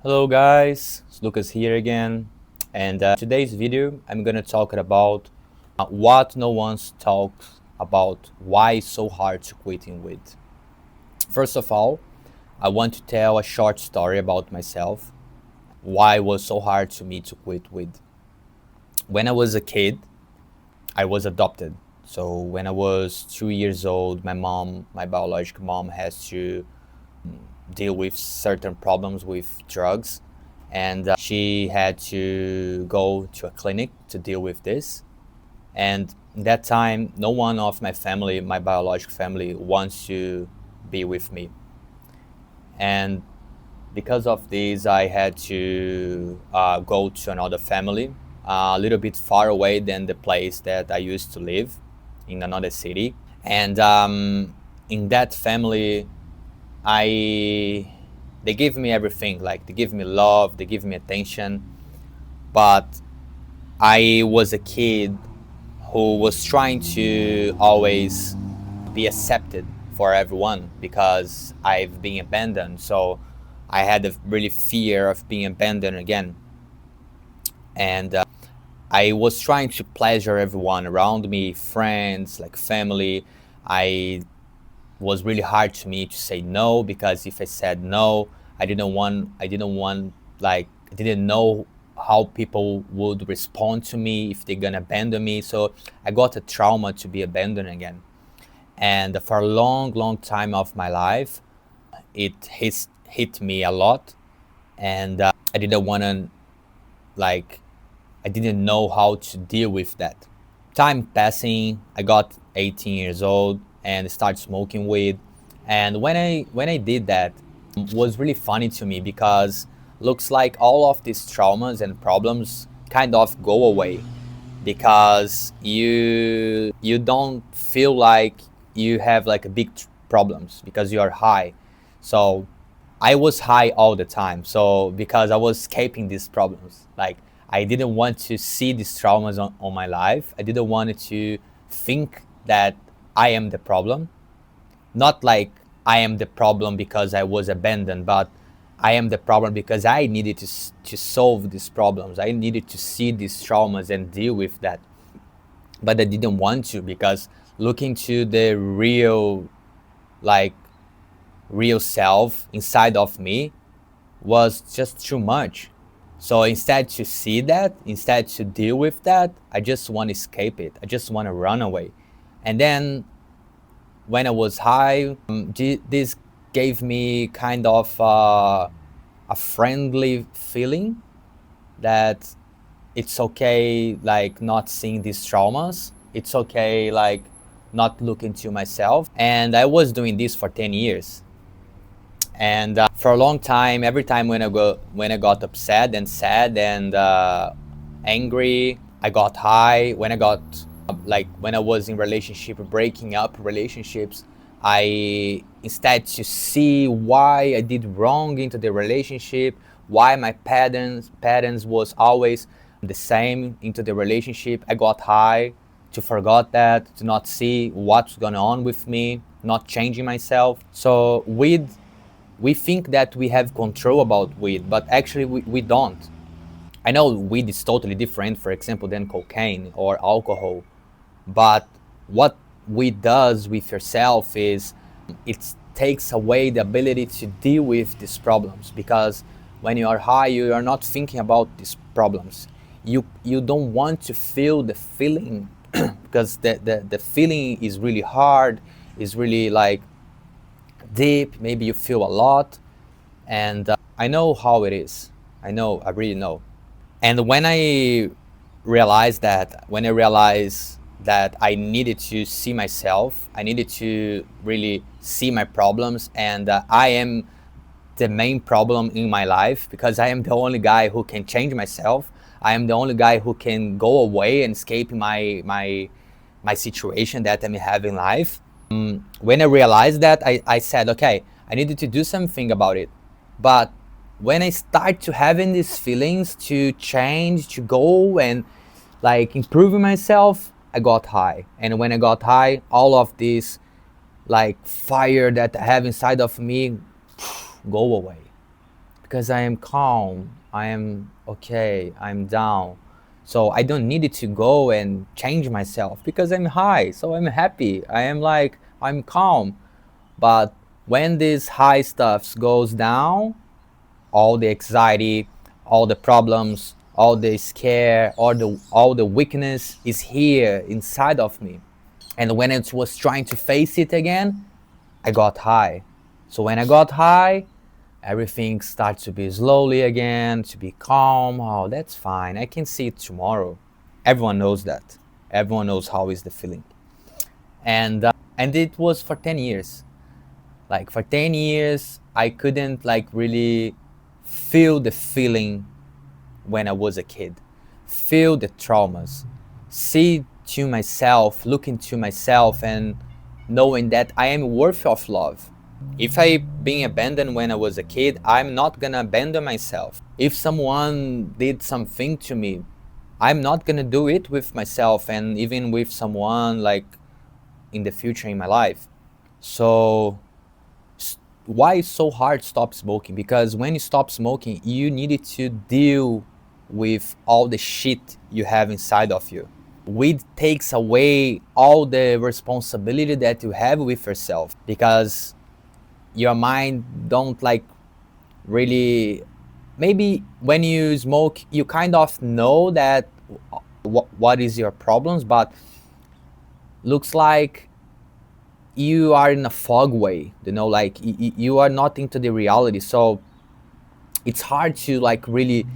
Hello guys, it's Lucas here again, and today's video I'm gonna talk about what no one's talks about, why it's so hard to quitting weed. First of all, I want to tell a short story about myself, why it was so hard to me to quit weed. When I was a kid, I was adopted. So when I was 2 years old, my biological mom, has to deal with certain problems with drugs, and she had to go to a clinic to deal with this. And that time, no one of my family, my biological family, wants to be with me. And because of this, I had to go to another family, a little bit far away than the place that I used to live, in another city. And in that family, I they give me everything, like they give me love, they give me attention, but I was a kid who was trying to always be accepted for everyone because I've been abandoned. So I had a really fear of being abandoned again, and I was trying to pleasure everyone around me, friends, like family. I was really hard to me to say no, because if I said no, I didn't want, like, I didn't know how people would respond to me if they're gonna abandon me. So I got a trauma to be abandoned again. And for a long time of my life, it hit me a lot. And I didn't want to, like, I didn't know how to deal with that. Time passing, I got 18 years old and started smoking weed. And when I did that, was really funny to me, because looks like all of these traumas and problems kind of go away, because you don't feel like you have like a big problems because you are high. So I was high all the time. So because I was escaping these problems, like I didn't want to see these traumas on my life. I didn't want to think that I am the problem. Not like I am the problem because I was abandoned, but I am the problem because I needed to solve these problems. I needed to see these traumas and deal with that. But I didn't want to, because looking to the like real self inside of me was just too much. So instead to see that, instead to deal with that, I just want to escape it. I just want to run away. And then when I was high, this gave me kind of a friendly feeling that it's okay, like, not seeing these traumas. It's okay, like, not looking to myself. And I was doing this for 10 years. And for a long time, every time when I got upset and sad and angry, I got high. When I got, like, when I was in relationship, breaking up relationships, I, instead to see why I did wrong into the relationship, why my patterns was always the same into the relationship, I got high to forget that, to not see what's going on with me, not changing myself. So we think that we have control about weed, but actually we don't. I know weed is totally different, for example, than cocaine or alcohol, but what weed does with yourself is it takes away the ability to deal with these problems, because when you are high, you are not thinking about these problems. You don't want to feel the feeling because the feeling is really hard, is really, like, deep. Maybe you feel a lot. And I know how it is. I really know. And when I realized that I needed to see myself, I needed to really see my problems, and I am the main problem in my life, because I am the only guy who can change myself. I am the only guy who can go away and escape my situation that I'm having in life. When I realized that, I said, okay, I needed to do something about it. But when I start to having these feelings to change, to go and, like, improving myself, I got high. And when I got high, all of this, like, fire that I have inside of me go away, because I am calm, I am okay, I'm down. So I don't need it to go and change myself because I'm high, so I'm happy. I am like, I'm calm. But when this high stuff goes down, all the anxiety, all the problems, all the scare, all the weakness is here inside of me. And when it was trying to face it again, I got high. So when I got high, everything starts to be slowly again, to be calm. Oh, that's fine. I can see it tomorrow. Everyone knows that. Everyone knows how is the feeling. And it was for 10 years. Like for 10 years, I couldn't like really feel the feeling when I was a kid. Feel the traumas. See to myself, look into myself and knowing that I am worthy of love. If I being abandoned when I was a kid, I'm not gonna abandon myself. If someone did something to me, I'm not gonna do it with myself and even with someone like in the future in my life. So why it's so hard to stop smoking? Because when you stop smoking, you needed to deal with all the shit you have inside of you. Weed takes away all the responsibility that you have with yourself because your mind don't like really, maybe when you smoke you kind of know that what is your problems, but looks like you are in a fog way, like you are not into the reality. So it's hard to like really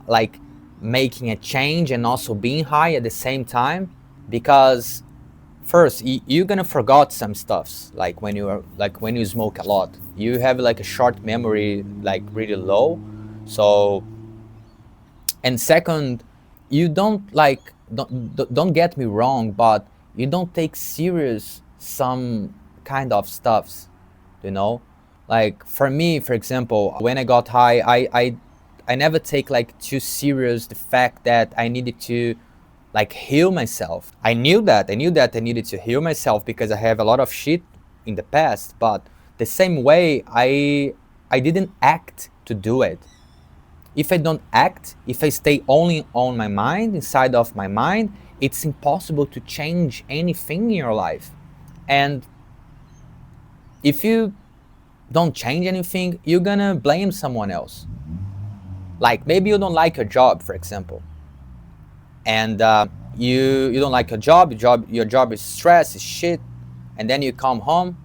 like making a change and also being high at the same time, because first you're gonna forget some stuffs. Like when you smoke a lot, you have like a short memory, like really low. So, and second, you don't get me wrong, but you don't take serious some kind of stuffs, you know like for me, for example, when I got high, I never take like too serious the fact that I needed to like heal myself. I knew that I needed to heal myself because I have a lot of shit in the past, but the same way I didn't act to do it. If I don't act, if I stay only on my mind, inside of my mind, it's impossible to change anything in your life. And if you don't change anything, you're gonna blame someone else. Like maybe you don't like your job, for example, and you don't like your job is stress, is shit, and then you come home,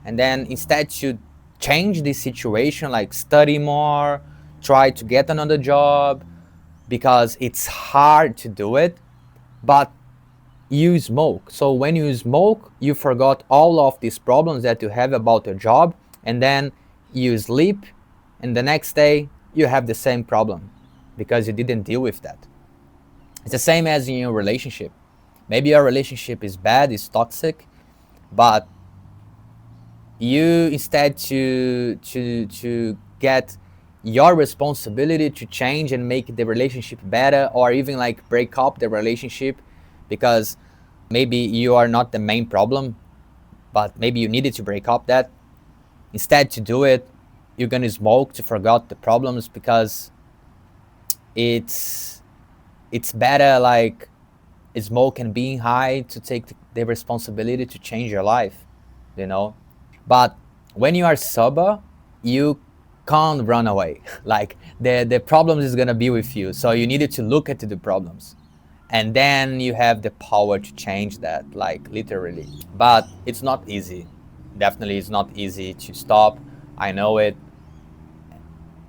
and then instead to change this situation, like study more, try to get another job, because it's hard to do it, but you smoke. So when you smoke, you forgot all of these problems that you have about your job, and then you sleep, and the next day you have the same problem because you didn't deal with that. It's the same as in your relationship. Maybe your relationship is bad, is toxic, but you, instead to get your responsibility to change and make the relationship better, or even like break up the relationship, because maybe you are not the main problem, but maybe you needed to break up that. Instead to do it, you're gonna smoke to forget the problems, because it's better like smoke and being high to take the responsibility to change your life, you know. But when you are sober, you can't run away. Like the problems is gonna be with you, so you needed to look at the problems, and then you have the power to change that, like literally. But it's not easy. Definitely it's not easy to stop. I know it,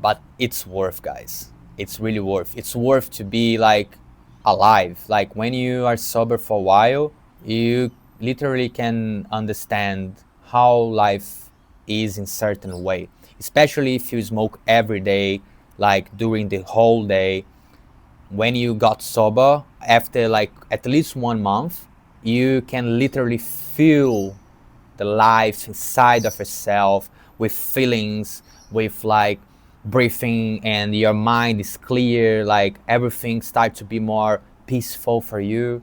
but it's worth, guys. It's really worth. It's worth to be like alive. Like when you are sober for a while, you literally can understand how life is in certain way, especially if you smoke every day, like during the whole day. When you got sober, after like at least 1 month, you can literally feel the life inside of yourself, with feelings, with like breathing, and your mind is clear, like everything starts to be more peaceful for you.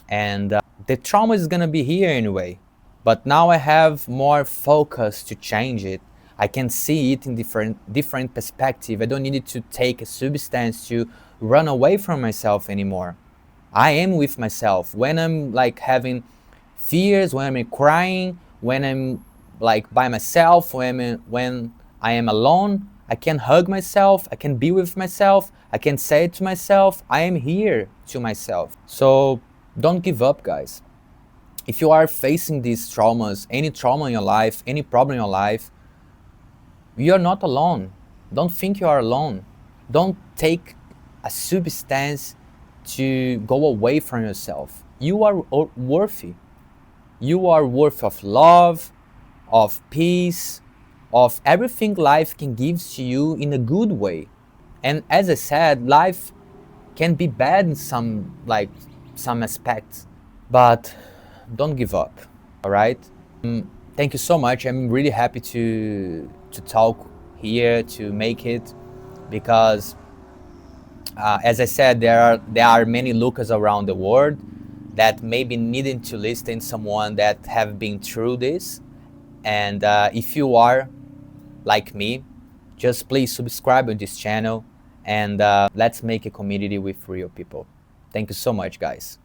And the trauma is gonna be here anyway, but now I have more focus to change it. I can see it in different perspective. I don't need to take a substance to run away from myself anymore. I am with myself. When I'm like having fears, when I'm crying, when I'm like by myself, when I am alone, I can hug myself, I can be with myself, I can say to myself, I am here to myself. So don't give up, guys. If you are facing these traumas, any trauma in your life, any problem in your life, you're not alone. Don't think you are alone. Don't take a substance to go away from yourself. You are worthy. You are worth of love, of peace, of everything life can give to you in a good way. And as I said, life can be bad in some aspects, but don't give up. All right. Thank you so much. I'm really happy to talk here, to make it, because as I said, there are many Lucas around the world that maybe needing to listen to someone that have been through this. And if you are like me, just please subscribe on this channel, and let's make a community with real people. Thank you so much, guys.